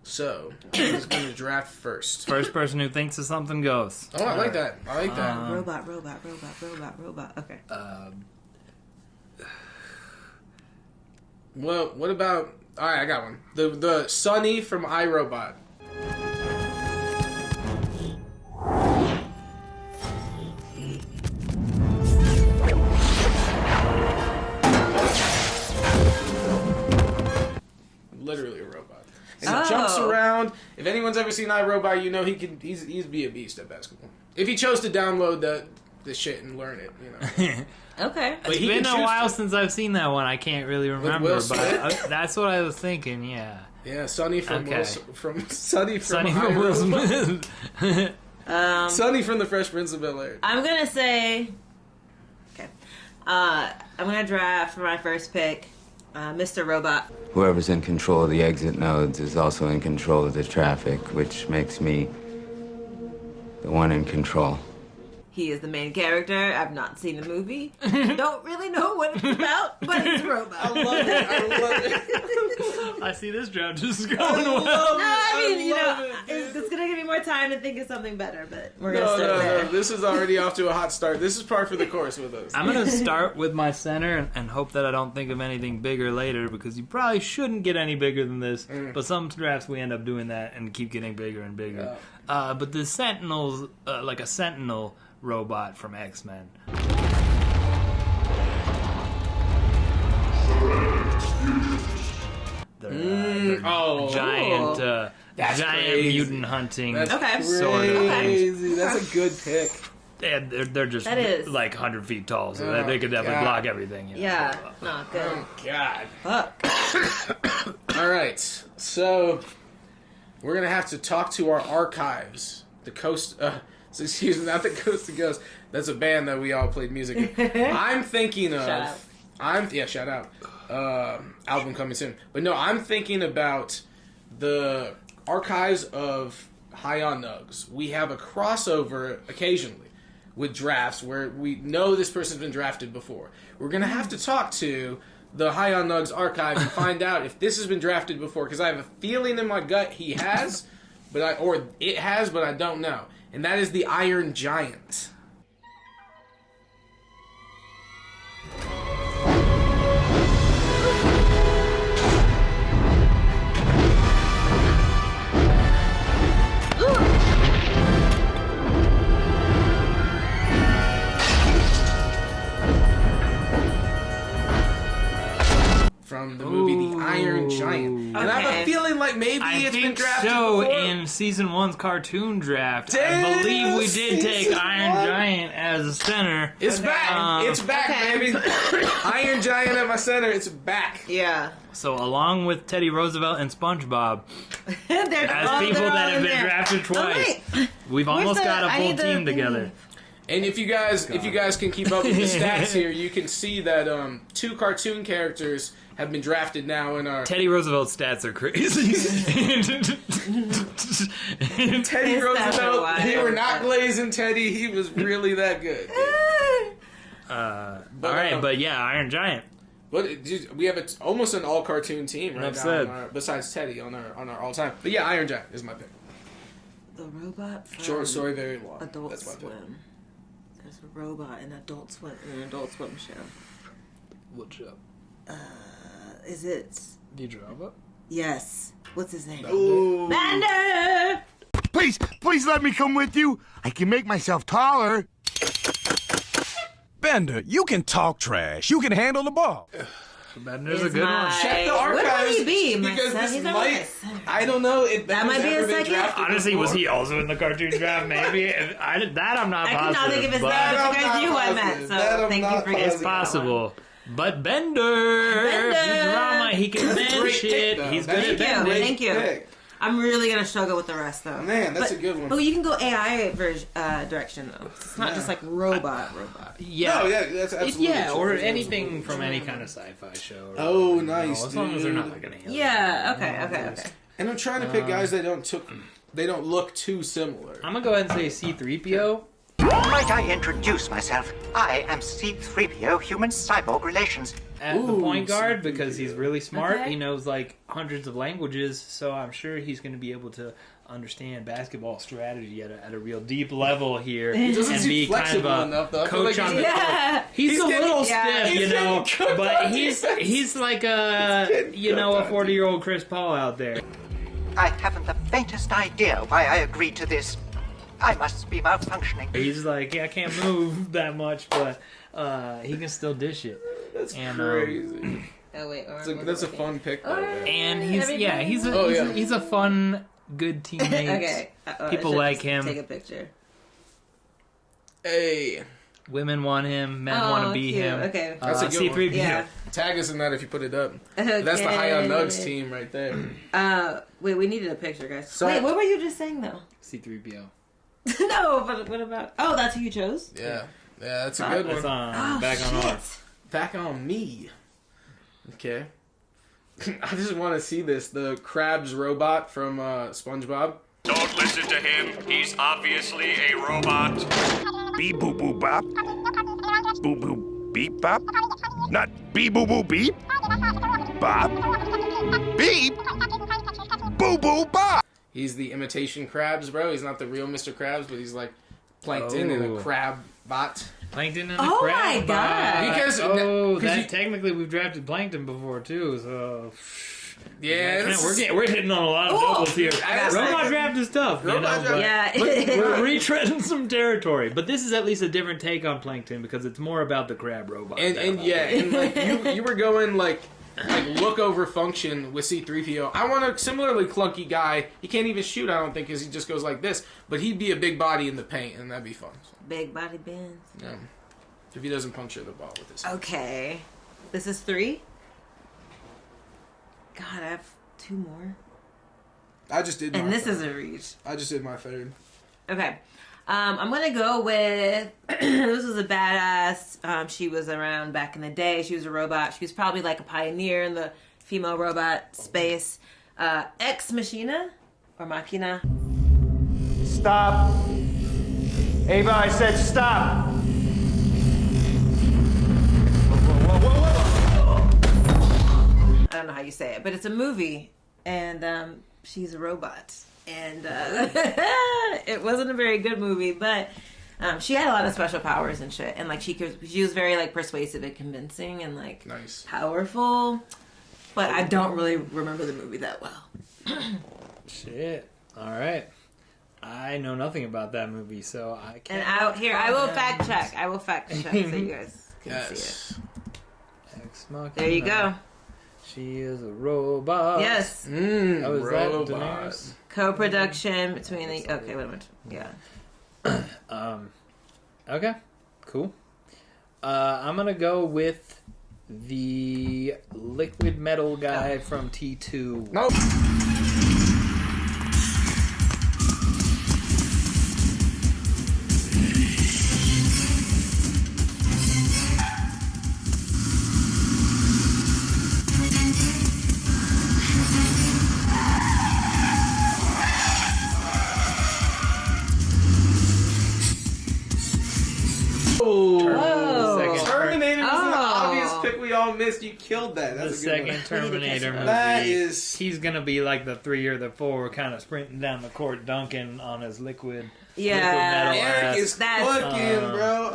So, who's going to draft first? First person who thinks of something goes. Oh, I like that. Robot. Okay. Well, what about... All right, I got one. The Sunny from iRobot. Literally a robot. And he jumps around. If anyone's ever seen iRobot, you know he's be a beast at basketball. If he chose to download the shit and learn it, Okay. It's been a while since I've seen that one. I can't really remember, Will but Smith? that's what I was thinking. Yeah. Yeah, Sunny from Sunny from Will iRobot. Smith. Sunny from the Fresh Prince of Bel-Air. I'm gonna say. Okay. I'm gonna draft for my first pick, Mr. Robot. Whoever's in control of the exit nodes is also in control of the traffic, which makes me the one in control. He is the main character. I've not seen the movie. Don't really know what it's about, but it's a robot. I love it. I see this draft just going No, well. I mean, it's gonna give me more time to think of something better, but we're gonna start there. No. This is already off to a hot start. This is par for the course with us. I'm going to start with my center and hope that I don't think of anything bigger later, because you probably shouldn't get any bigger than this. But some drafts we end up doing that and keep getting bigger and bigger. But the Sentinel's like a Sentinel robot from X-Men. They're giant mutant hunting That's sort of crazy. things. That's a good pick. They're just like 100 feet tall, so they could definitely block everything. You know? Yeah, not good. Oh, God. Fuck. All right, so we're going to have to talk to our archives. The Coast... excuse me, not the Coast to Ghost. That's a band that we all played music in. I'm thinking of... Shout out. Shout out. Album coming soon. But no, I'm thinking about the archives of High on Nugs. We have a crossover occasionally with drafts where we know this person's been drafted before. We're going to have to talk to the High on Nugs archive and find out if this has been drafted before, because I have a feeling in my gut he has, or it has, but I don't know. And that is the Iron Giant. From the movie The Iron Giant. And I have a feeling like maybe it's been drafted before. In season 1's cartoon draft, I believe we did take Iron Giant as a center. It's back. It's back, baby. Iron Giant at my center. It's back. Yeah. So along with Teddy Roosevelt and SpongeBob, as as people that have been drafted twice, we've almost got a full team together. And if you guys can keep up with the stats here, you can see that 2 cartoon characters have been drafted now in our... Teddy Roosevelt's stats are crazy. Teddy Roosevelt, they were not glazing Teddy. He was really that good. But yeah, Iron Giant. But we have almost an all cartoon team right now. Besides Teddy on our all time. But yeah, Iron Giant is my pick. The robot from Short story, very long. Adult Swim. There's a robot in Adult Swim, an Adult Swim show. What show? Is it? Did you drop it? Yes. What's his name? Ooh. Bender! Please let me come with you. I can make myself taller. Bender, you can talk trash. You can handle the ball. Bender's a good one. Check the archives. Where would he be? Because this might... I don't know. That might be a second. Honestly, was he also in the cartoon draft? Maybe. I'm not positive. I cannot think of his name, but you guys knew I meant, so thank you for It's possible. But Bender, drama, he can bend shit. He's good at bending. Thank you. I'm really gonna struggle with the rest, though. Man, that's a good one. But you can go AI direction, though. It's not just like robot. Yeah. No, yeah, that's absolutely true. Or anything from any kind of sci-fi show. Oh, nice. As long as they're not like an alien. Yeah. Okay. And I'm trying to pick guys that don't look too similar. I'm gonna go ahead and say C-3PO. Might I introduce myself? I am C-3PO, Human-Cyborg Relations. At the point guard, because he's really smart. He knows like hundreds of languages, so I'm sure he's going to be able to understand basketball strategy at a real deep level here. He doesn't and seem be flexible kind of a enough, though. coach on the court. He's a little stiff, you know, but he's like a 40-year-old Chris Paul out there. I haven't the faintest idea why I agreed to this. I must be malfunctioning. He's like, I can't move that much, but he can still dish it. That's crazy. Oh wait, that's a fun pick, though. And he's a fun, good teammate. Okay, people like him. Take a picture. Hey, women want him. Men want to be him. Okay, that's a good C3PO. one. Yeah. Tag us in that if you put it up. Okay. That's the High on Nugs team right there. Wait, we needed a picture, guys. Sorry. Wait, what were you just saying though? C3PO. No, but what about? Oh, that's who you chose. Yeah, that's a good one. Back on Earth. Back on me. Okay. I just want to see this. The Krabs robot from SpongeBob. Don't listen to him. He's obviously a robot. Beep boo boo bop. Boo boo beep bop. Not beep boo boo beep. Bop. Beep. Boo boo bop. He's the imitation Krabs, bro. He's not the real Mr. Krabs, but he's like plankton in a crab bot. Plankton and a crab. My God. Because technically we've drafted Plankton before too, so yeah, we're hitting on a lot of doubles here. Robot draft is tough, yeah, we're retreading some territory. But this is at least a different take on Plankton because it's more about the crab robot. And like you were going like look over function with C-3PO. I want a similarly clunky guy. He can't even shoot, I don't think, because he just goes like this. But he'd be a big body in the paint, and that'd be fun. So. Big body bends. Yeah. If he doesn't puncture the ball with his hand. Okay. This is 3? God, I have 2 more. I just did and this is a reach. I just did my third. Okay. I'm going to go with... this was a badass. She was around back in the day. She was a robot. She was probably like a pioneer in the female robot space. Ex Machina? Or Machina? Stop. Ava, I said stop. I don't know how you say it, but it's a movie, and she's a robot. And it wasn't a very good movie, but she had a lot of special powers and shit. And like she was very like persuasive and convincing and like powerful. But I don't really remember the movie that well. Shit. All right. I know nothing about that movie, so I can't. And out here, I will fact check. I will fact check so you guys can see it. Ex Machina. There you go. She is a robot. Yes. Oh, is that Daenerys? Co-production between the... Okay, wait a minute. Yeah. Okay. Cool. I'm going to go with the liquid metal guy from T2. Nope. Terminator was an obvious pick we all missed. You killed that. That's the second Terminator movie. That is... He's going to be like the 3 or the 4 kind of sprinting down the court dunking on his liquid metal Eric ass. is cooking, bro.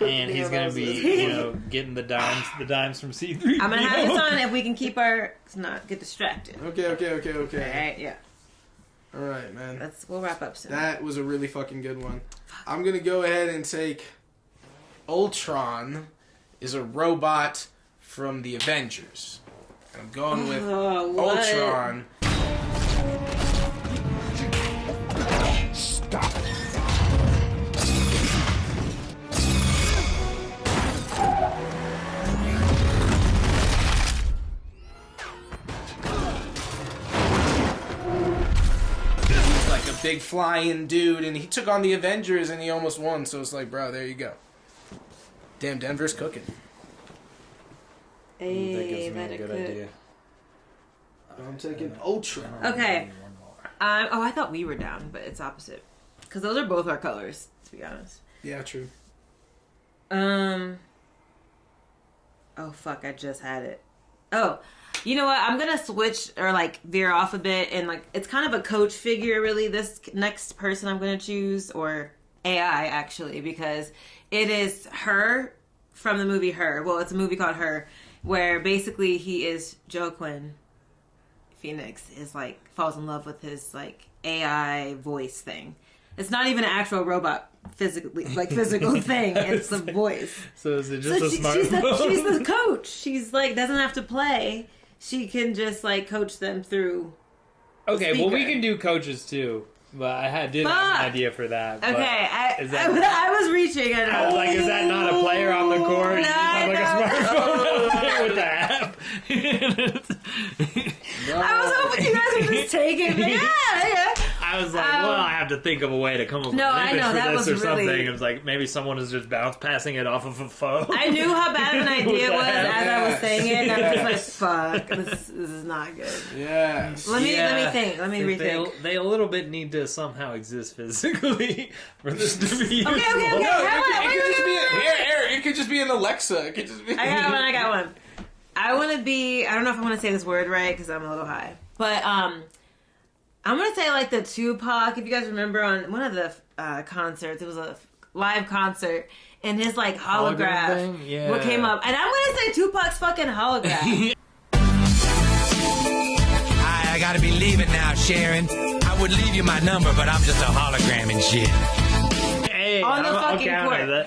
And he's going to be, getting the dimes from C3. I'm going to have this on if we can keep our... Let's not get distracted. Okay. Alright, yeah. Alright, man. We'll wrap up soon. That was a really fucking good one. I'm going to go ahead and take... Ultron is a robot from the Avengers. And I'm going with Ultron. Stop. He's like a big flying dude, and he took on the Avengers and he almost won, so it's like, bro, there you go. Damn, Denver's cooking. Hey, that gives me a good idea. I'm taking Ultron. Okay. I thought we were down, but it's opposite. Because those are both our colors, to be honest. Yeah, true. Oh, fuck, I just had it. Oh, you know what? I'm going to switch or, like, veer off a bit. And, like, it's kind of a coach figure, really, this next person I'm going to choose. Or AI, actually, because... It is Her from the movie Her. Well, it's a movie called Her, where basically he is Joaquin Phoenix is like falls in love with his like AI voice thing. It's not even an actual robot physical thing. It's a voice. So is it just a smartphone? She's the coach. She's like doesn't have to play. She can just like coach them through. Okay, well we can do coaches too. But I did have an idea for that. Okay, I was reaching. I was like, is that not a player on the court? No, like a smartphone with the app. I was hoping you guys would just take it. Yeah. I I was like, well, I have to think of a way to come up with an image for this or something. It was like, maybe someone is just passing it off of a phone. I knew how bad an idea it was as I was saying it, and I was just like, fuck, this is not good. Yeah. Let me think. Let me rethink. They a little bit need to somehow exist physically for this to be useful. Okay. It could just be an Alexa. It could just be. I got one. I want to be. I don't know if I want to say this word right because I'm a little high, but I'm gonna say like the Tupac. If you guys remember on one of the concerts, it was a live concert, and his like holograph what came up, and I'm gonna say Tupac's fucking holograph. I gotta be leaving now, Sharon. I would leave you my number, but I'm just a hologram and shit. Hey, on the fucking court. It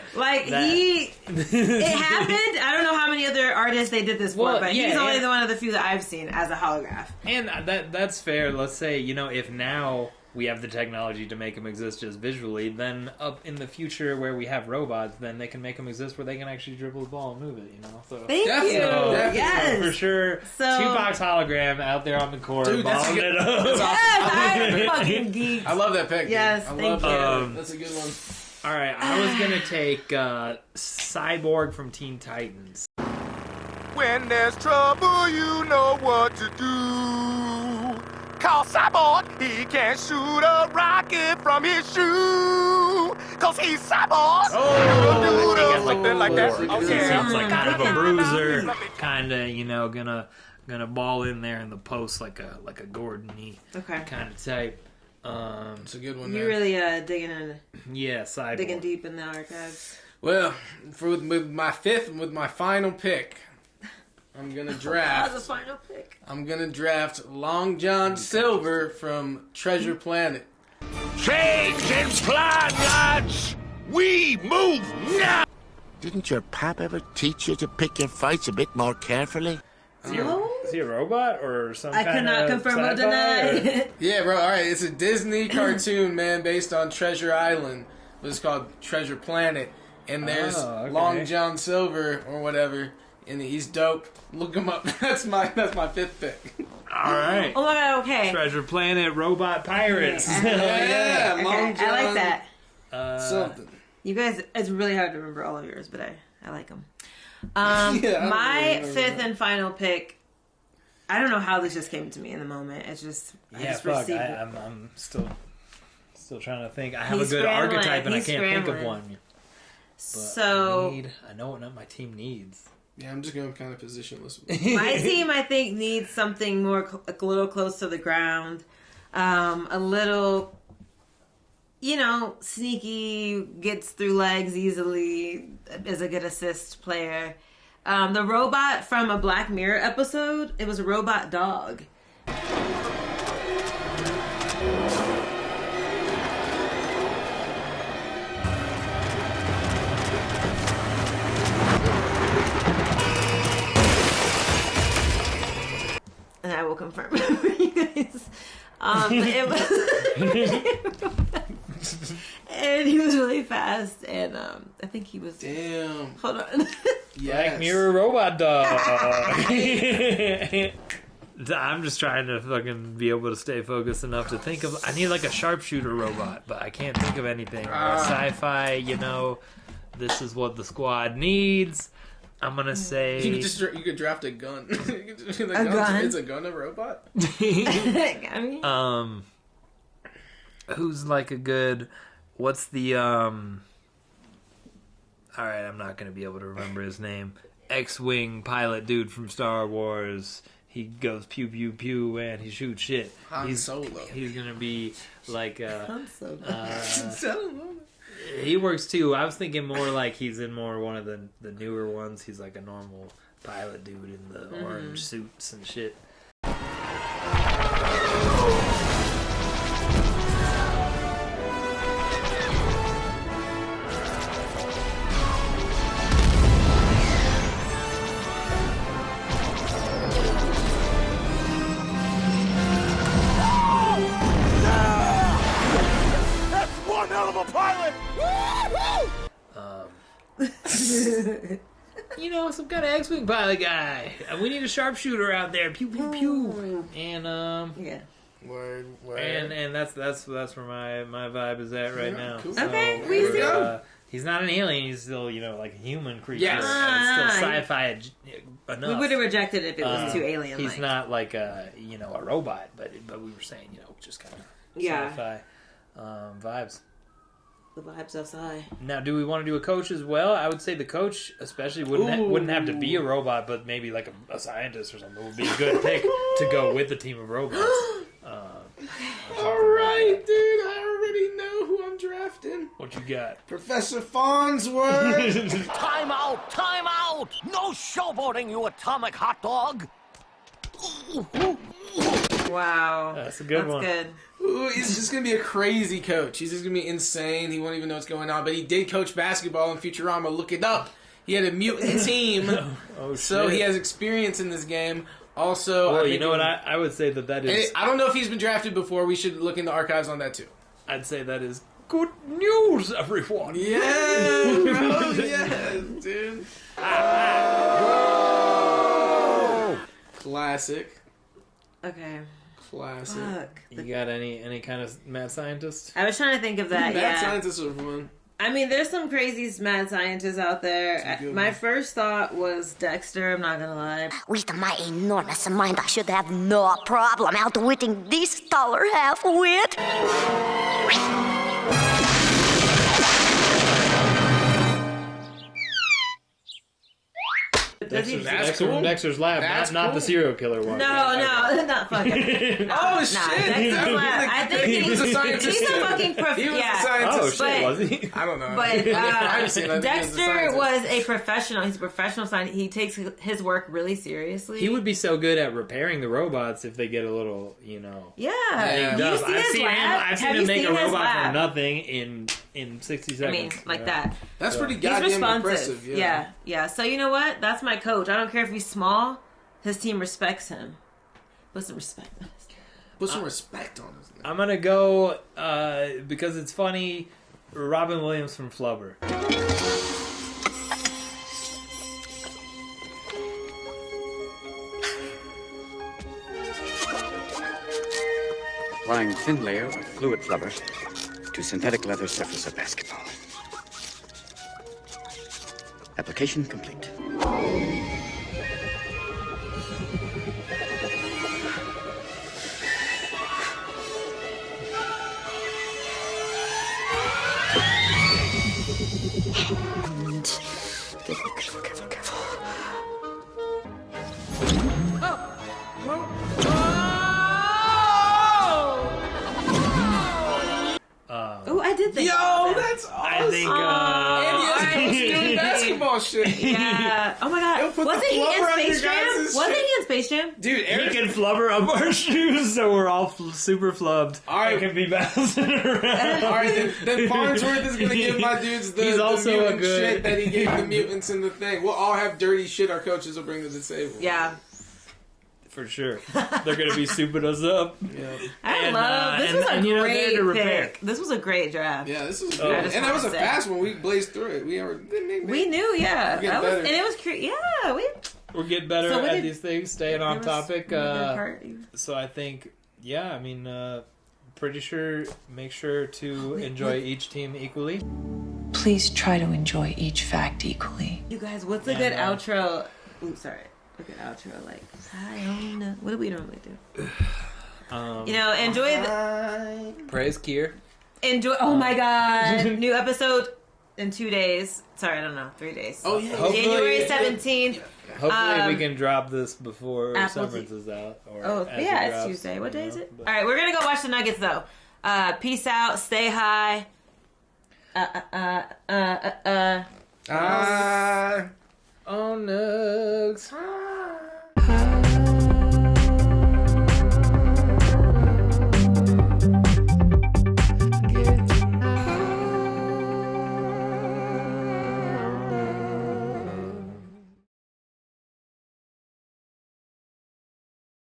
happened. I don't know how many other artists they did this for, but he's only one of the few that I've seen as a holograph. And that's fair. Let's say, if now we have the technology to make them exist just visually, then up in the future where we have robots, then they can make them exist where they can actually dribble the ball and move it, So Thank you. Yes. For sure. So, Tupac's hologram out there on the court. Dude, that's balling it up. Yes, I'm fucking geeked. I love that pick. Yes, thank you. That's a good one. All right, I was going to take Cyborg from Teen Titans. When there's trouble, you know what to do. Call Cyborg, he can shoot a rocket from his shoe. Cause he's Cyborg. Something like that. Okay. Seems like kind of a bruiser, kind of, gonna ball in there in the post like a Gordon-y kind of type. It's a good one. You're really digging in. Yeah, Cyborg. Digging deep in the archives. Well, with my final pick, I'm gonna draft. The final pick. I'm gonna draft Long John Silver from Treasure Planet. Change in plan, lads! We move now! Didn't your pap ever teach you to pick your fights a bit more carefully? Is he a robot or something? I cannot confirm or deny. Yeah, bro. All right, it's a Disney cartoon, man, based on Treasure Island. It's called Treasure Planet, and there's Long John Silver or whatever, and he's dope. Look him up. That's my fifth pick. All right. Oh my god. Okay. Treasure Planet, robot pirates. Yeah, Long John. I like that. Something. You guys, it's really hard to remember all of yours, but I like them. My fifth and final pick. I don't know how this just came to me in the moment. It's just I just received it. I'm still trying to think. I have a good archetype and I can't think of one. But so I know what my team needs. Yeah, I'm just going kind of positionless. My team, I think, needs something more a little close to the ground, a little, sneaky, gets through legs easily, is a good assist player. The robot from a Black Mirror episode, it was a robot dog. And I will confirm it for you guys. It was, and he was really fast, and I think he was. Damn. Hold on. Black Mirror robot dog. I'm just trying to fucking be able to stay focused enough to think of. I need like a sharpshooter robot, but I can't think of anything. Sci-fi, this is what the squad needs. I'm gonna say you could draft a gun. A gun? Is a gun a robot? Who's like a good? What's the All right, I'm not gonna be able to remember his name. X-wing pilot dude from Star Wars. He goes pew pew pew and he shoots shit. Han Solo. He's gonna be like Han Solo. He works too. I was thinking more like he's in one of the newer ones. He's like a normal pilot dude in the orange suits and shit. That's one hell of a pilot! Some kind of X-wing pilot guy. We need a sharpshooter out there. Pew pew pew. And Word. And that's where my vibe is at right now. Cool. So, Okay, we see. He's not an alien. He's still, like a human creature. Yes. And it's still sci-fi enough. We would have rejected it if it was too alien. He's not like a robot, but we were saying just kind of sci-fi vibes. The vibes outside. Now, do we want to do a coach as well? I would say the coach, especially, wouldn't have to be a robot, but maybe like a scientist or something would be a good pick to go with the team of robots. All right, dude. I already know who I'm drafting. What you got? Professor Farnsworth. Time out! Time out! No showboating, you atomic hot dog! Wow. That's a good one. That's good. Ooh, he's just going to be a crazy coach. He's just going to be insane. He won't even know what's going on. But he did coach basketball in Futurama. Look it up. He had a mutant team. So he has experience in this game. Also, well, you know what? I would say that is... I don't know if he's been drafted before. We should look in the archives on that, too. I'd say that is good news, everyone. Yeah, bro. Yes, dude. Classic. Okay. Classic. Fuck. You got any kind of mad scientist? I was trying to think of that. Mad scientists are fun. I mean, there's some crazy mad scientists out there. My first thought was Dexter, I'm not gonna lie. With my enormous mind, I should have no problem outwitting this taller half-wit. Dexter's Lab, not the serial killer one. No, not fucking. Oh shit! Dexter's Lab. I think he was a scientist. He's a fucking He was a scientist. Oh shit, was he? I don't know. But Dexter was a professional. He's a professional scientist. He takes his work really seriously. He would be so good at repairing the robots if they get a little, Yeah. I've seen him make a robot from nothing in 60 seconds. I mean, like that. That's pretty goddamn impressive. Yeah. So you know what? That's my coach. I don't care if he's small. His team respects him. Put some respect on his name. Put some respect on his name. I'm gonna go because it's funny. Robin Williams from Flubber. Applying thin layer of fluid flubber to synthetic leather surface of basketball. Application complete. Careful. Oh, I did think. Yo, that's awesome. I think. And he has doing basketball shit. Yeah. Oh my god. Wasn't he in Space Jam? Wasn't he in Space Jam? Dude, He can flubber up our shoes, so we're all super flubbed. All right, can be bouncing around. All right, then Farnsworth is gonna give my dudes the mutant shit that he gave the mutants in the thing. We'll all have dirty shit our coaches will bring to the table. Yeah. For sure. They're going to be souping us up. Yeah. This was a great repair. pick. This was a great draft. Yeah, this was good. And that was a fast one. We blazed through it. We knew, yeah. And it was we're getting better at these things, staying on topic. So I think, pretty sure, make sure to enjoy each team equally. Please try to enjoy each fact equally. You guys, what's a good outro? Ooh, sorry. A good outro, like, what do we normally do? Enjoy the... Praise Kier. Enjoy... Oh my god. New episode in 2 days. Sorry, I don't know. 3 days. Oh, yeah. January 17th. Hopefully we can drop this before Severance is out. It's Tuesday. What day is it? All right, we're going to go watch the Nuggets, though. Peace out. Stay high. Oh, Nugs.